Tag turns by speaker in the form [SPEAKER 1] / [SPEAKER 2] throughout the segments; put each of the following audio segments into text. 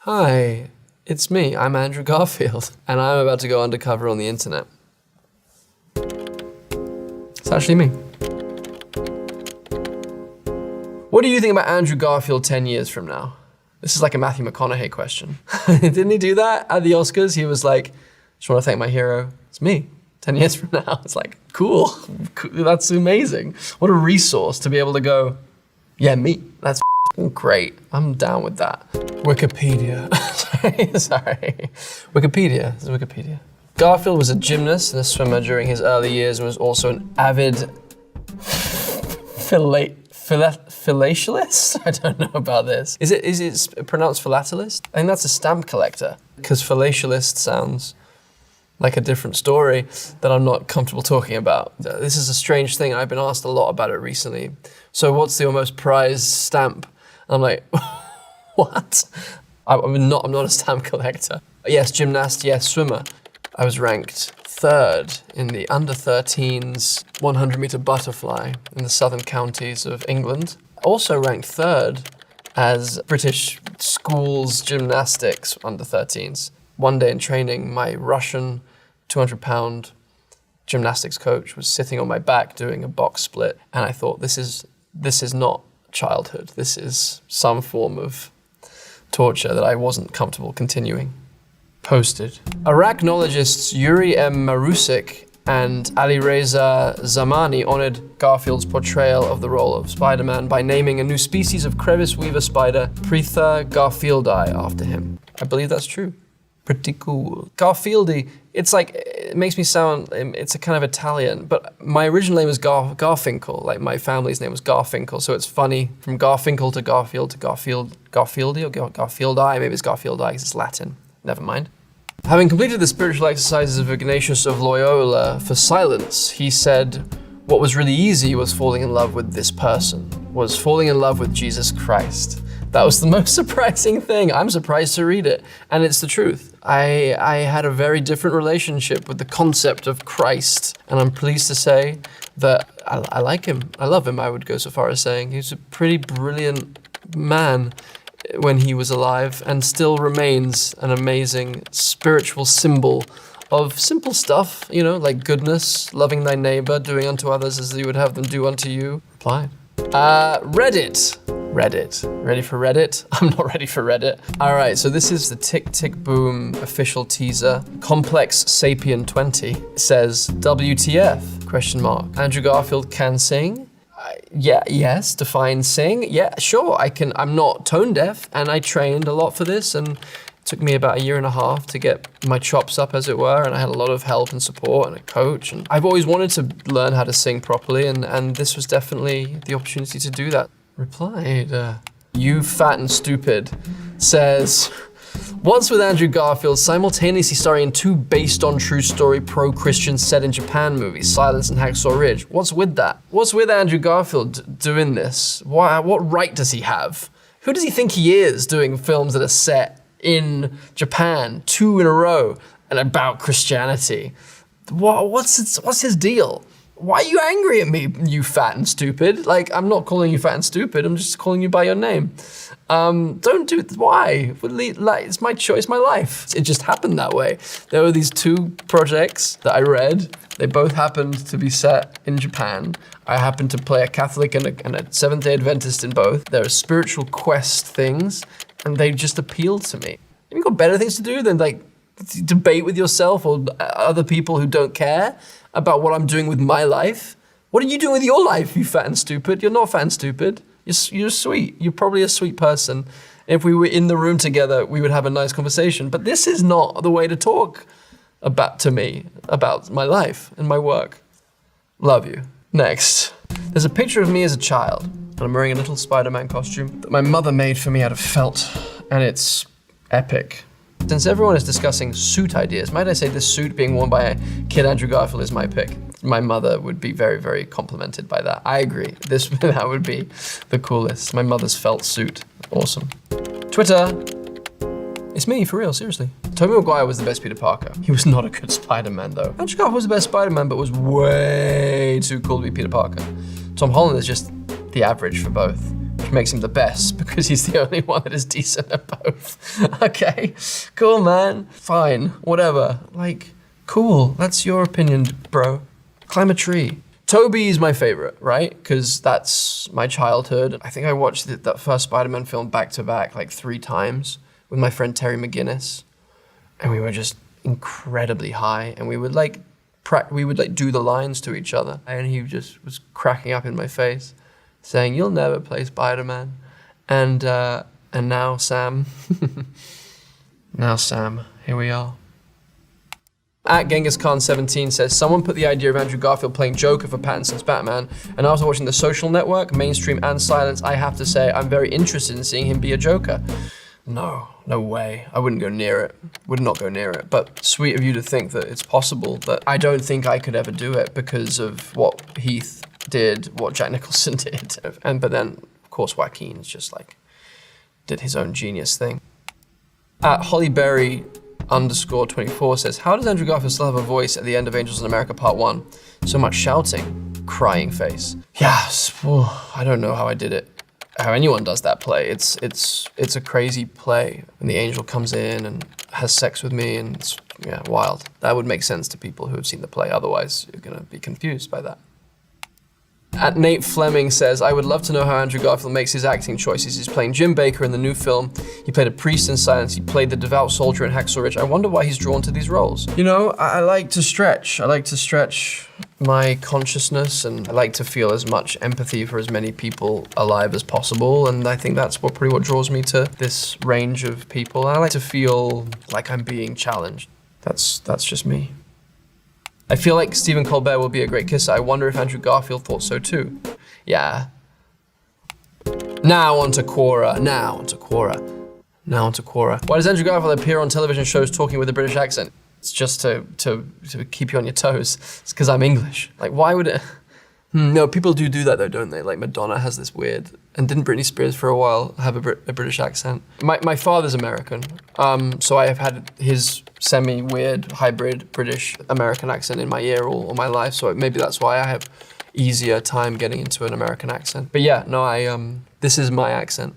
[SPEAKER 1] Hi, it's me, I'm Andrew Garfield, and I'm about to go undercover on the internet. It's actually me. What do you think about Andrew Garfield 10 years from now? This is like a Matthew McConaughey question. Didn't he do that at the Oscars? He was like, just want to thank my hero. It's me, 10 years from now. It's like, cool, that's amazing. What a resource to be able to go, yeah, me, that's great. I'm down with that. Wikipedia. Sorry. Wikipedia. This is Wikipedia. Garfield was a gymnast and a swimmer during his early years and was also an avid philatelist? I don't know about this. Is it pronounced philatelist? I think that's a stamp collector, because philatelist sounds like a different story that I'm not comfortable talking about. This is a strange thing. I've been asked a lot about it recently. So what's your most prized stamp? And I'm like, what? I'm not a stamp collector. Yes, gymnast, yes, swimmer. I was ranked third in the under 13s 100 meter butterfly in the southern counties of England. Also ranked third as British schools gymnastics under 13s. One day in training, my Russian 200-pound gymnastics coach was sitting on my back doing a box split, and I thought, this is not childhood. This is some form of torture that I wasn't comfortable continuing. Posted. Arachnologists Yuri M. Marusik and Alireza Zamani honored Garfield's portrayal of the role of Spider-Man by naming a new species of crevice weaver spider, Pritha garfieldi, after him. I believe that's true. Pretty cool. Garfieldi, it's like, it makes me sound, it's a kind of Italian, but my original name was Garfinkel, like my family's name was Garfinkel, so it's funny, from Garfinkel to Garfield to Garfieldi or Garfieldi, maybe it's Garfieldi because it's Latin, never mind. Having completed the spiritual exercises of Ignatius of Loyola for silence, he said, what was really easy was falling in love with this person, was falling in love with Jesus Christ. That was the most surprising thing. I'm surprised to read it, and it's the truth. I had a very different relationship with the concept of Christ, and I'm pleased to say that I like him. I love him, I would go so far as saying. He's a pretty brilliant man when he was alive, and still remains an amazing spiritual symbol of simple stuff, you know, like goodness, loving thy neighbor, doing unto others as you would have them do unto you. Replied. Reddit. Ready for Reddit? I'm not ready for Reddit. All right, so this is the Tick Tick Boom official teaser. Complex Sapien 20 says, WTF, question mark. Andrew Garfield can sing? Yes, define sing. Yeah, sure, I can. I'm not tone deaf, and I trained a lot for this, and it took me about 1.5 years to get my chops up, as it were, and I had a lot of help and support and a coach, and I've always wanted to learn how to sing properly, and this was definitely the opportunity to do that. Replied, you fat and stupid, says, what's with Andrew Garfield simultaneously starring in 2 based on true story pro-Christian set in Japan movies, Silence and Hacksaw Ridge? What's with that? What's with Andrew Garfield doing this? What right does he have? Who does he think he is doing films that are set in Japan, 2 in a row, and about Christianity? What's his deal? Why are you angry at me, you fat and stupid? Like, I'm not calling you fat and stupid, I'm just calling you by your name. Don't do it, why? It's my choice, my life. It just happened that way. There were these 2 projects that I read. They both happened to be set in Japan. I happened to play a Catholic and a Seventh-day Adventist in both. There are spiritual quest things, and they just appealed to me. Have you got better things to do than like debate with yourself or other people who don't care about what I'm doing with my life? What are you doing with your life, you fat and stupid? You're not fat and stupid. You're sweet. You're probably a sweet person. If we were in the room together, we would have a nice conversation. But this is not the way to talk to me about my life and my work. Love you. Next. There's a picture of me as a child, and I'm wearing a little Spider-Man costume that my mother made for me out of felt, and it's epic. Since everyone is discussing suit ideas, might I say this suit being worn by Kid Andrew Garfield is my pick. My mother would be very, very complimented by that. I agree. That would be the coolest. My mother's felt suit. Awesome. Twitter. It's me, for real, seriously. Tobey Maguire was the best Peter Parker. He was not a good Spider-Man, though. Andrew Garfield was the best Spider-Man, but was way too cool to be Peter Parker. Tom Holland is just the average for both, which makes him the best because he's the only one that is decent at both. Okay, cool, man. Fine, whatever. Like, cool. That's your opinion, bro. Climb a tree. Toby is my favorite, right? Because that's my childhood. I think I watched that first Spider-Man film back to back like 3 times with my friend Terry McGinnis. And we were just incredibly high. And we would like do the lines to each other. And he just was cracking up in my face, saying, "You'll never play Spider-Man." And now Sam, here we are. At Genghis Khan 17 says, someone put the idea of Andrew Garfield playing Joker for Pattinson's Batman, and after watching The Social Network, Mainstream and Silence, I have to say I'm very interested in seeing him be a Joker. No way. I wouldn't go near it. Would not go near it. But sweet of you to think that it's possible, but I don't think I could ever do it because of what Heath did, what Jack Nicholson did. But then, of course, Joaquin's just like, did his own genius thing. At Hollyberry_24 says, how does Andrew Garfield still have a voice at the end of Angels in America Part 1? So much shouting, crying face. Yes, I don't know how I did it. How anyone does that play. It's a crazy play. And the angel comes in and has sex with me, and it's wild. That would make sense to people who have seen the play. Otherwise, you're gonna be confused by that. At Nate Fleming says, I would love to know how Andrew Garfield makes his acting choices. He's playing Jim Baker in the new film. He played a priest in Silence. He played the devout soldier in Hacksaw Ridge. I wonder why he's drawn to these roles. You know, I like to stretch. I like to stretch my consciousness, and I like to feel as much empathy for as many people alive as possible. And I think that's pretty what draws me to this range of people. I like to feel like I'm being challenged. That's just me. I feel like Stephen Colbert will be a great kisser. I wonder if Andrew Garfield thought so too. Yeah. Now onto Quora. Why does Andrew Garfield appear on television shows talking with a British accent? It's just to keep you on your toes. It's because I'm English. Like, why would it? No, people do that though, don't they? Like Madonna has this weird, and didn't Britney Spears for a while have a British accent? My father's American, so I have had his semi-weird hybrid British American accent in my ear all my life, so maybe that's why I have easier time getting into an American accent. But yeah, no, this is my accent.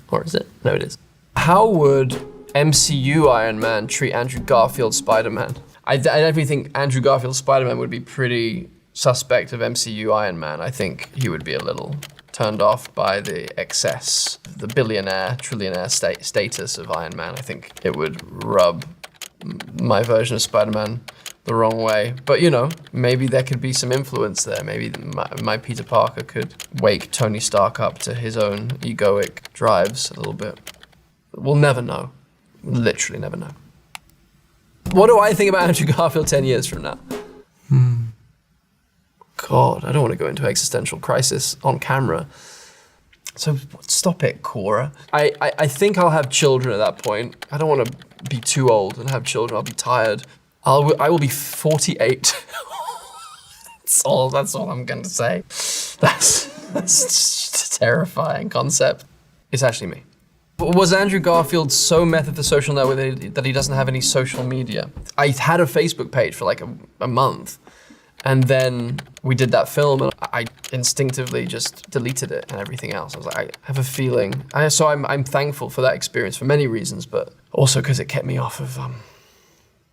[SPEAKER 1] Or is it? No, it is. How would MCU Iron Man treat Andrew Garfield Spider-Man? I definitely think Andrew Garfield Spider-Man would be pretty suspect of MCU Iron Man. I think he would be a little turned off by the excess, the billionaire, trillionaire status of Iron Man. I think it would rub my version of Spider-Man the wrong way. But you know, maybe there could be some influence there. Maybe my Peter Parker could wake Tony Stark up to his own egoic drives a little bit. We'll never know. Literally never know. What do I think about Andrew Garfield 10 years from now? God, I don't want to go into existential crisis on camera. So stop it, Cora. I think I'll have children at that point. I don't want to be too old and have children. I'll be tired. I will be 48. That's all I'm going to say. That's just a terrifying concept. It's actually me. Was Andrew Garfield so meth at The Social Network that he doesn't have any social media? I had a Facebook page for like a month. And then we did that film, and I instinctively just deleted it and everything else. I was like, I have a feeling. So I'm thankful for that experience for many reasons, but also because it kept me off of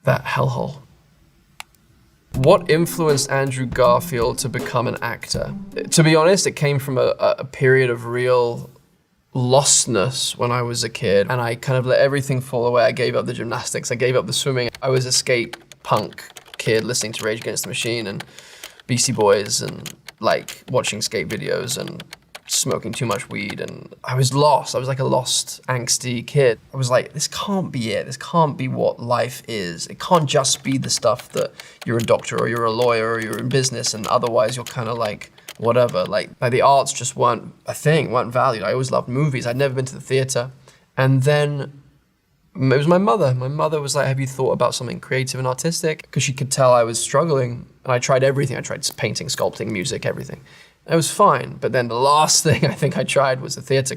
[SPEAKER 1] that hellhole. What influenced Andrew Garfield to become an actor? To be honest, it came from a period of real lostness when I was a kid, and I kind of let everything fall away. I gave up the gymnastics, I gave up the swimming. I was a skate punk kid listening to Rage Against the Machine and Beastie Boys and like watching skate videos and smoking too much weed, and I was lost. I was like a lost, angsty kid. I was like, this can't be it. This can't be what life is. It can't just be the stuff that you're a doctor or you're a lawyer or you're in business and otherwise you're kind of like whatever. Like the arts just weren't a thing, weren't valued. I always loved movies. I'd never been to the theater. And then it was my mother. My mother was like, have you thought about something creative and artistic? Because she could tell I was struggling. And I tried everything. I tried painting, sculpting, music, everything. And it was fine. But then the last thing I think I tried was a theater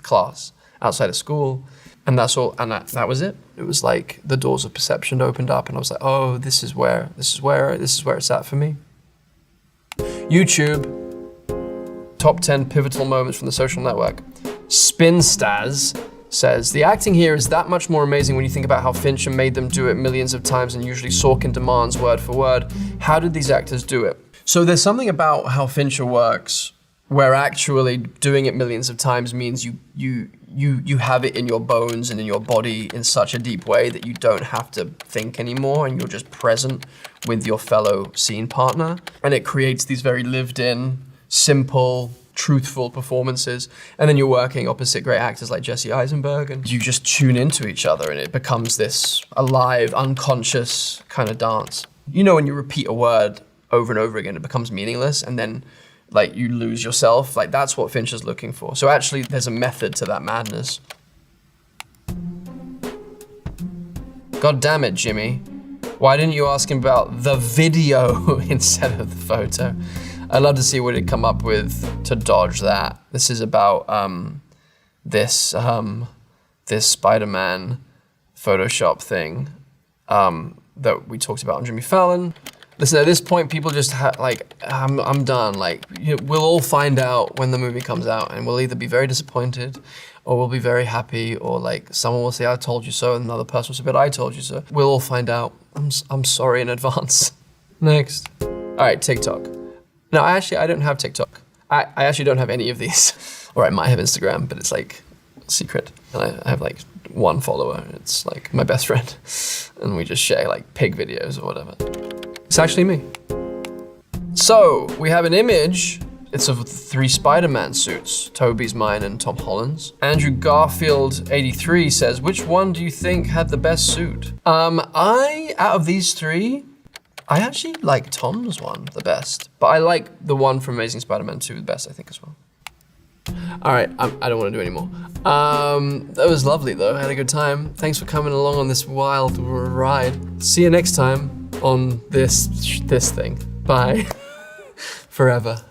[SPEAKER 1] class outside of school. And that's all. And that was it. It was like the doors of perception opened up, and I was like, oh, this is where it's at for me. YouTube. Top 10 pivotal moments from The Social Network. Spinstaz says, the acting here is that much more amazing when you think about how Fincher made them do it millions of times and usually Sorkin demands word for word. How did these actors do it? So there's something about how Fincher works where actually doing it millions of times means you have it in your bones and in your body in such a deep way that you don't have to think anymore and you're just present with your fellow scene partner. And it creates these very lived in, simple, truthful performances. And then you're working opposite great actors like Jesse Eisenberg and you just tune into each other and it becomes this alive, unconscious kind of dance. You know, when you repeat a word over and over again, it becomes meaningless and then like you lose yourself. Like that's what Fincher's looking for. So actually there's a method to that madness. God damn it, Jimmy. Why didn't you ask him about the video instead of the photo? I'd love to see what he'd come up with to dodge that. This is about this Spider-Man Photoshop thing that we talked about on Jimmy Fallon. Listen, at this point, people just I'm done. Like, we'll all find out when the movie comes out, and we'll either be very disappointed, or we'll be very happy, or like someone will say, "I told you so," and another person will say, "But I told you so." We'll all find out. I'm sorry in advance. Next. All right, TikTok. No, I don't have TikTok. I actually don't have any of these. Or I might have Instagram, but it's like secret. And I have like one follower. It's like my best friend. And we just share like pig videos or whatever. It's actually me. So we have an image. It's of 3 Spider-Man suits, Tobey's, mine, and Tom Holland's. Andrew Garfield 83 says, which one do you think had the best suit? Out of these 3, I actually like Tom's one the best, but I like the one from Amazing Spider-Man 2 the best, I think, as well. All right, I don't want to do any more. That was lovely, though. I had a good time. Thanks for coming along on this wild ride. See you next time on this thing. Bye. Forever.